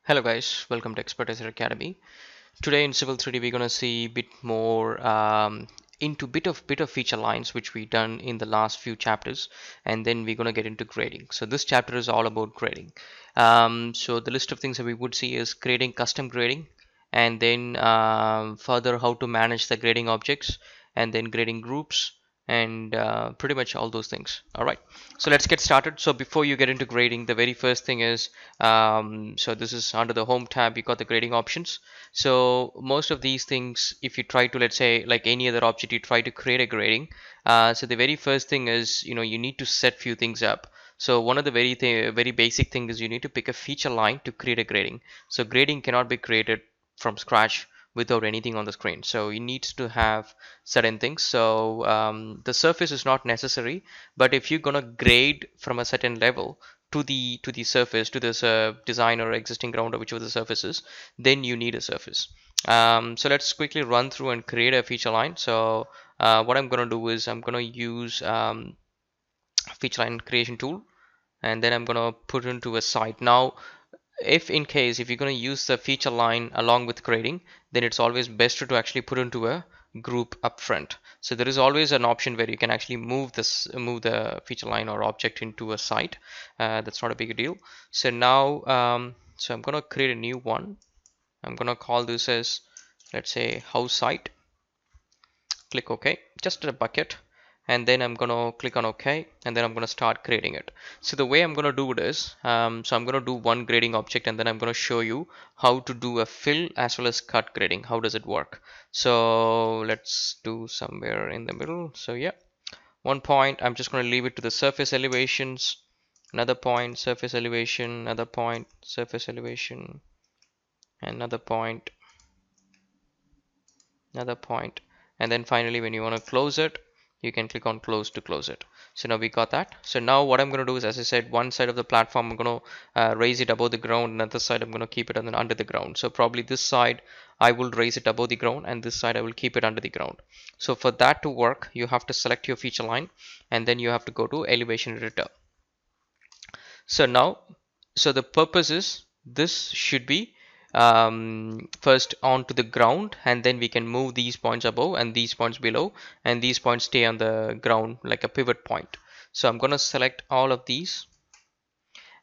Hello guys, welcome to Expertisor Academy. Today in Civil 3D we're gonna see a bit more into bit of feature lines which we done in the last few chapters, and then we're gonna get into grading. So this chapter is all about grading. So the list of things that we would see is creating custom grading, and then further how to manage the grading objects, and then grading groups, and pretty much all those things. All right, so let's get started. So before you get into grading, the very first thing is so this is under the home tab. You got the grading options. So most of these things, if you try to, let's say, like any other object, you try to create a grading. So the very first thing is, you need to set few things up. So one of the very basic thing is you need to pick a feature line to create a grading. So grading cannot be created from scratch without anything on the screen. So you need to have certain things. So the surface is not necessary, but if you're gonna grade from a certain level to the surface, to this design or existing ground or whichever the surface is, then you need a surface. So let's quickly run through and create a feature line. So what I'm going to do is I'm going to use feature line creation tool, and then I'm going to put it into a site. Now if in case if you're going to use the feature line along with grading, then it's always best to actually put into a group up front. So there is always an option where you can actually move the feature line or object into a site. That's not a big deal. So now so I'm going to create a new one. I'm going to call this as, let's say, house site. Click OK, just a bucket, and then I'm gonna click on OK, and then I'm gonna start creating it. So the way I'm gonna do it is, so I'm gonna do one grading object, and then I'm gonna show you how to do a fill as well as cut grading. How does it work? So let's do somewhere in the middle. So yeah, one point, I'm just gonna leave it to the surface elevations. Another point, surface elevation. Another point, surface elevation. Another point, another point, and then finally when you want to close it, you can click on close to close it. So now we got that. So now what I'm going to do is, as I said, one side of the platform I'm going to raise it above the ground, another side I'm going to keep it under the ground. So probably this side I will raise it above the ground, and this side I will keep it under the ground. So for that to work, you have to select your feature line, and then you have to go to elevation editor. So now, so the purpose is this should be first onto the ground, and then we can move these points above and these points below, and these points stay on the ground like a pivot point. So I'm going to select all of these,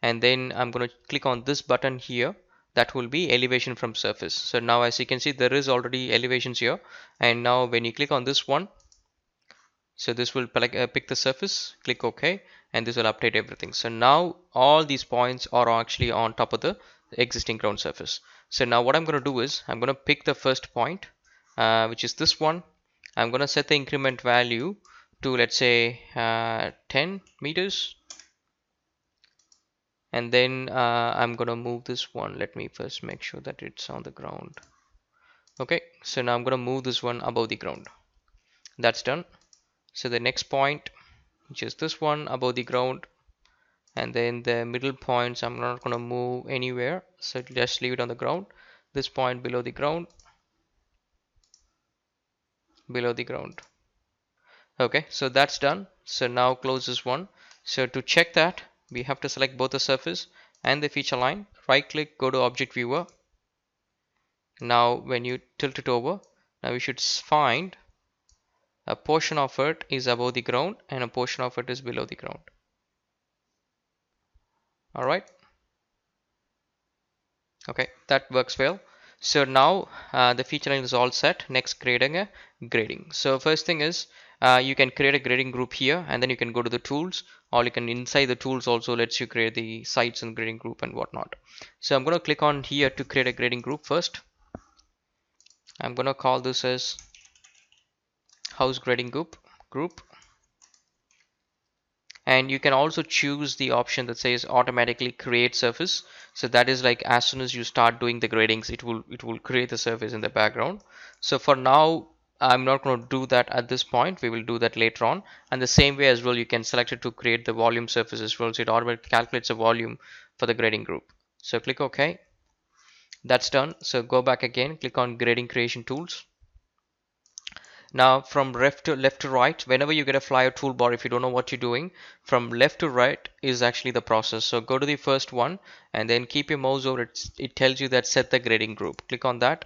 and then I'm going to click on this button here. That will be elevation from surface. So now as you can see, there is already elevations here, and now when you click on this one, so this will pick the surface, click OK, and this will update everything. So now all these points are actually on top of the existing ground surface. So now what I'm going to do is I'm going to pick the first point, which is this one. I'm going to set the increment value to, let's say, 10 meters, and then I'm going to move this one. Let me first make sure that it's on the ground. Okay, so now I'm going to move this one above the ground. That's done. So the next point, which is this one, above the ground, and then the middle points I'm not going to move anywhere, so just leave it on the ground. This point below the ground, below the ground. Okay, so that's done. So now close this one. So to check that, we have to select both the surface and the feature line. Right click, go to object viewer. Now when you tilt it over, now we should find a portion of it is above the ground and a portion of it is below the ground. All right. Okay, that works well. So now the feature line is all set. Next, creating a grading. So first thing is you can create a grading group here, and then you can go to the tools, or you can inside the tools also lets you create the sites and grading group and whatnot. So I'm going to click on here to create a grading group first. I'm going to call this as house grading group. And you can also choose the option that says automatically create surface. So that is like as soon as you start doing the gradings, it will create the surface in the background. So for now I'm not going to do that at this point. We will do that later on. And the same way as well, you can select it to create the volume surface as well, so it automatically calculates a volume for the grading group. So click OK. That's done. So go back again, click on grading creation tools. Now from left to right, whenever you get a flyer toolbar, if you don't know what you're doing, from left to right is actually the process. So go to the first one and then keep your mouse over it. It tells you that set the grading group. Click on that,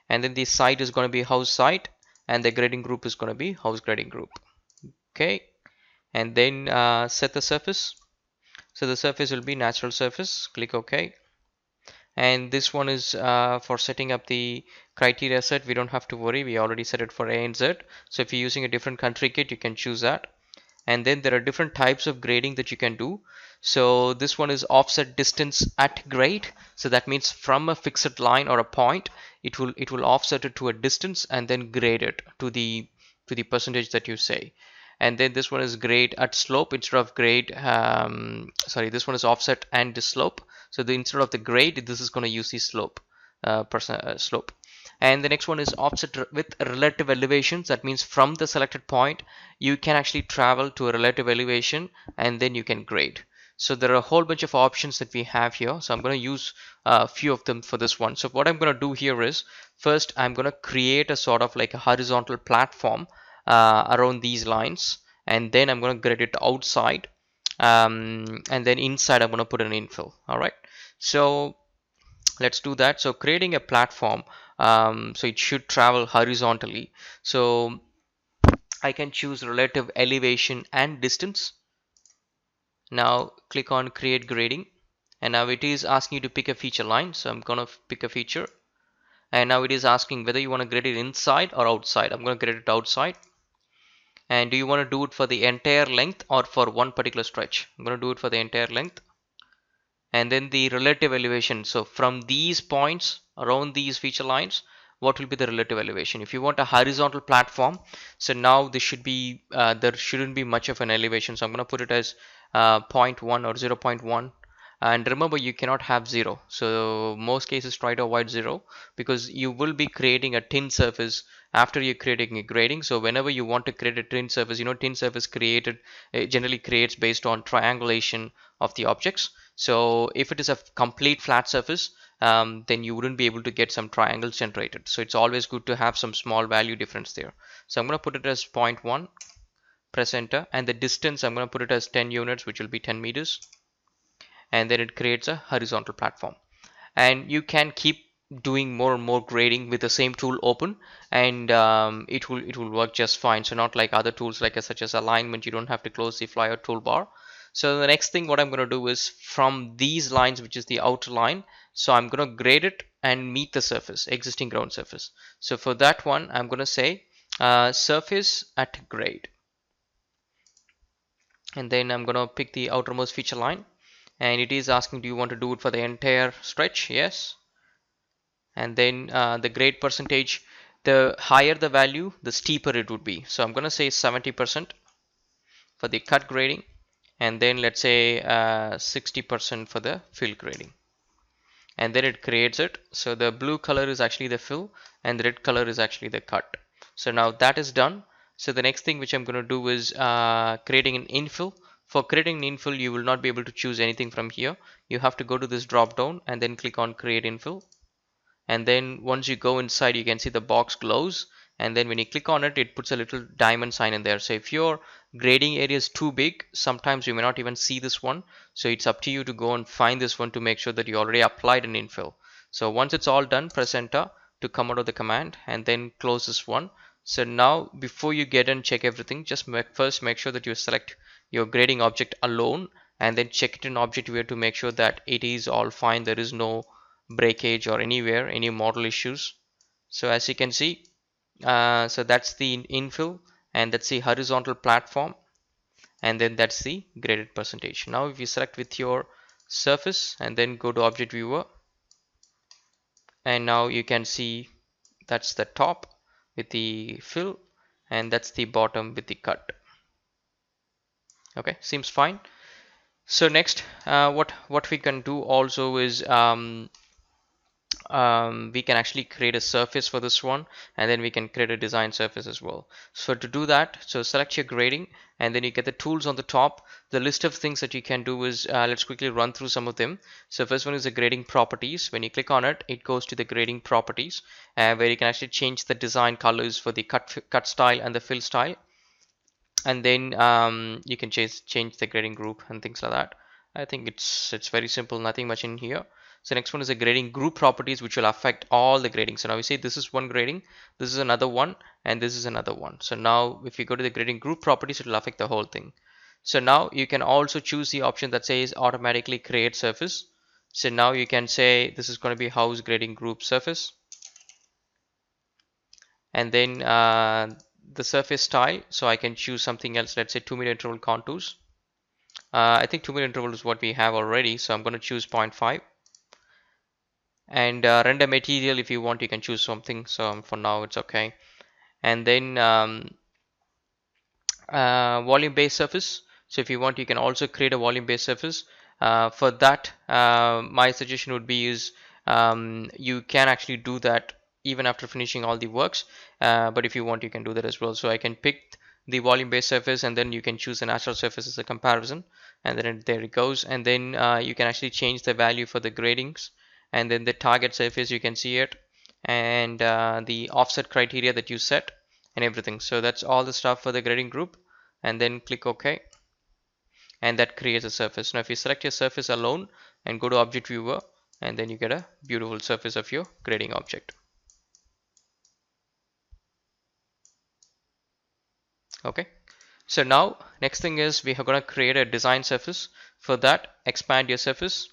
and then the site is going to be house site, and the grading group is going to be house grading group. Okay, and then set the surface. So the surface will be natural surface. Click OK. And this one is for setting up the criteria set. We don't have to worry, we already set it for A and Z. So if you're using a different country kit, you can choose that. And then there are different types of grading that you can do. So this one is offset distance at grade. So that means from a fixed line or a point, it will offset it to a distance and then grade it to the percentage that you say. And then this one is grade at slope instead of grade, sorry, this one is offset and the slope. So instead of the grade, this is going to use the slope, slope. And the next one is offset with relative elevations. That means from the selected point, you can actually travel to a relative elevation and then you can grade. So there are a whole bunch of options that we have here. So I'm going to use a few of them for this one. So what I'm going to do here is, first I'm going to create a sort of like a horizontal platform around these lines, and then I'm going to grade it outside, and then inside I'm going to put an infill. All right, so let's do that. So creating a platform, so it should travel horizontally. So I can choose relative elevation and distance. Now click on create grading, and now it is asking you to pick a feature line. So I'm gonna pick a feature, and now it is asking whether you want to grade it inside or outside. I'm going to grade it outside. And do you want to do it for the entire length or for one particular stretch? I'm going to do it for the entire length. And then the relative elevation. So from these points around these feature lines, what will be the relative elevation? If you want a horizontal platform, so now this should be, there shouldn't be much of an elevation. So I'm going to put it as 0.1 or 0.1. And remember, you cannot have 0. So most cases try to avoid 0, because you will be creating a thin surface after you're creating a grading. So whenever you want to create a thin surface, thin surface created, it generally creates based on triangulation of the objects. So if it is a complete flat surface, then you wouldn't be able to get some triangles generated. So it's always good to have some small value difference there. So I'm going to put it as 0.1, press enter, and the distance I'm going to put it as 10 units, which will be 10 meters. And then it creates a horizontal platform. And you can keep doing more and more grading with the same tool open, and it will work just fine. So not like other tools like such as alignment, you don't have to close the flyer toolbar. So the next thing what I'm going to do is, from these lines, which is the outer line, so I'm going to grade it and meet the surface, existing ground surface. So for that one, I'm going to say surface at grade, and then I'm going to pick the outermost feature line, and it is asking, do you want to do it for the entire stretch? Yes. And then the grade percentage, the higher the value, the steeper it would be. So I'm going to say 70% for the cut grading, and then let's say 60% for the fill grading. And then it creates it. So the blue color is actually the fill, and the red color is actually the cut. So now that is done. So the next thing which I'm going to do is creating an infill. For creating an infill, you will not be able to choose anything from here. You have to go to this drop down and then click on create infill. And then once you go inside, you can see the box glows, and then when you click on it, it puts a little diamond sign in there. So if your grading area is too big, sometimes you may not even see this one. So it's up to you to go and find this one to make sure that you already applied an infill. So once it's all done, press enter to come out of the command, and then close this one. So now before you get and check everything, just first make sure that you select your grading object alone, and then check it in object viewer to make sure that it is all fine. There is no breakage or anywhere any model issues. So as you can see, so that's the infill, and that's the horizontal platform, and then that's the graded percentage. Now if you select with your surface and then go to object viewer, and now you can see that's the top with the fill, and that's the bottom with the cut. Okay, seems fine. So next what we can do also is we can actually create a surface for this one, and then we can create a design surface as well. So to do that, so select your grading, and then you get the tools on the top. The list of things that you can do is, let's quickly run through some of them. So first one is the grading properties. When you click on it, it goes to the grading properties, where you can actually change the design colors for the cut style and the fill style, and then you can change the grading group and things like that. I think it's very simple, nothing much in here. So next one is the grading group properties, which will affect all the grading. So now we see this is one grading, this is another one, and this is another one. So now if you go to the grading group properties, it will affect the whole thing. So now you can also choose the option that says automatically create surface. So now you can say this is going to be house grading group surface, and then the surface style. So I can choose something else, let's say 2 meter interval contours. I think 2 meter interval is what we have already, so I'm going to choose 0.5. And render material, if you want, you can choose something. So for now, it's okay. And then volume based surface. So if you want, you can also create a volume based surface. For that, my suggestion would be is you can actually do that even after finishing all the works. But if you want, you can do that as well. So I can pick the volume based surface, and then you can choose the natural surface as a comparison, and then there it goes. And then you can actually change the value for the gradings, and then the target surface, you can see it, and the offset criteria that you set and everything. So that's all the stuff for the grading group, and then click OK, and that creates a surface. Now if you select your surface alone and go to object viewer, and then you get a beautiful surface of your grading object. Okay, so now next thing is we are going to create a design surface. For that, expand your surface,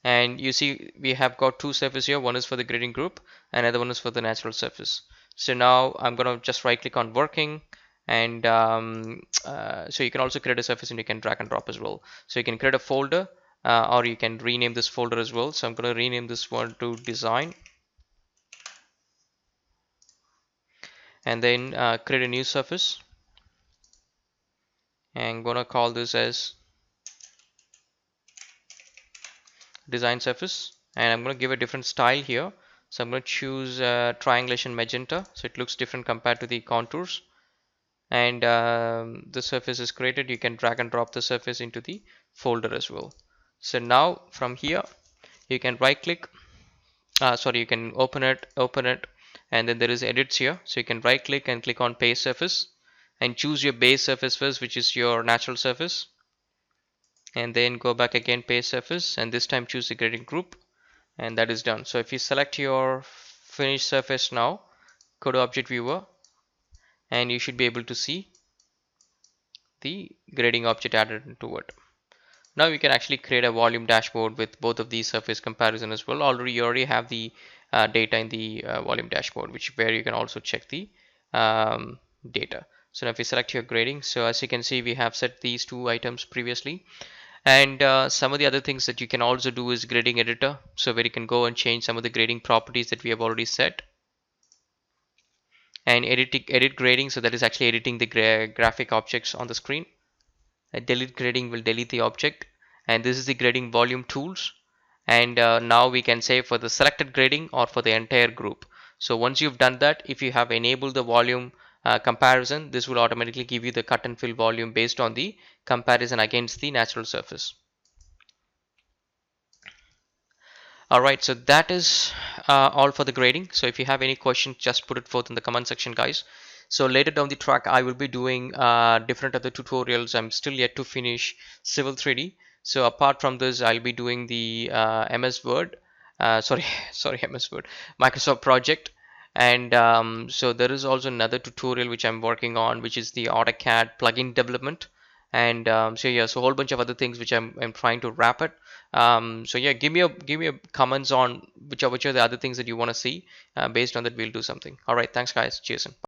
and you see we have got two surfaces here. One is for the grading group, and another one is for the natural surface. So now I'm going to just right click on working, and so you can also create a surface, and you can drag and drop as well. So you can create a folder, or you can rename this folder as well. So I'm going to rename this one to design, and then create a new surface, and I'm going to call this as design surface, and I'm going to give a different style here. So I'm going to choose triangulation magenta, so it looks different compared to the contours. And the surface is created. You can drag and drop the surface into the folder as well. So now from here you can right click, you can open it, and then there is edits here. So you can right click and click on paste surface, and choose your base surface first, which is your natural surface, and then go back again, paste surface, and this time choose the grading group, and that is done. So if you select your finished surface now, go to object viewer, and you should be able to see the grading object added into it. Now we can actually create a volume dashboard with both of these surface comparison as well. You already have the data in the volume dashboard, where you can also check the data. So now if you select your grading, so as you can see, we have set these two items previously. And some of the other things that you can also do is grading editor, so where you can go and change some of the grading properties that we have already set, and edit grading, so that is actually editing the graphic objects on the screen. Delete grading will delete the object, and this is the grading volume tools. And now we can say for the selected grading or for the entire group. So once you've done that, if you have enabled the volume comparison, this will automatically give you the cut and fill volume based on the comparison against the natural surface. Alright, so that is all for the grading. So if you have any questions, just put it forth in the comment section, guys. So later down the track, I will be doing different other tutorials. I'm still yet to finish Civil 3D. So apart from this, I'll be doing the MS Word, MS Word, Microsoft project. And so there is also another tutorial which I'm working on, which is the AutoCAD plugin development. And so yeah, so a whole bunch of other things which I'm trying to wrap it. So yeah, give me a comments on which are the other things that you want to see. Based on that, we'll do something. All right, thanks guys. Cheers.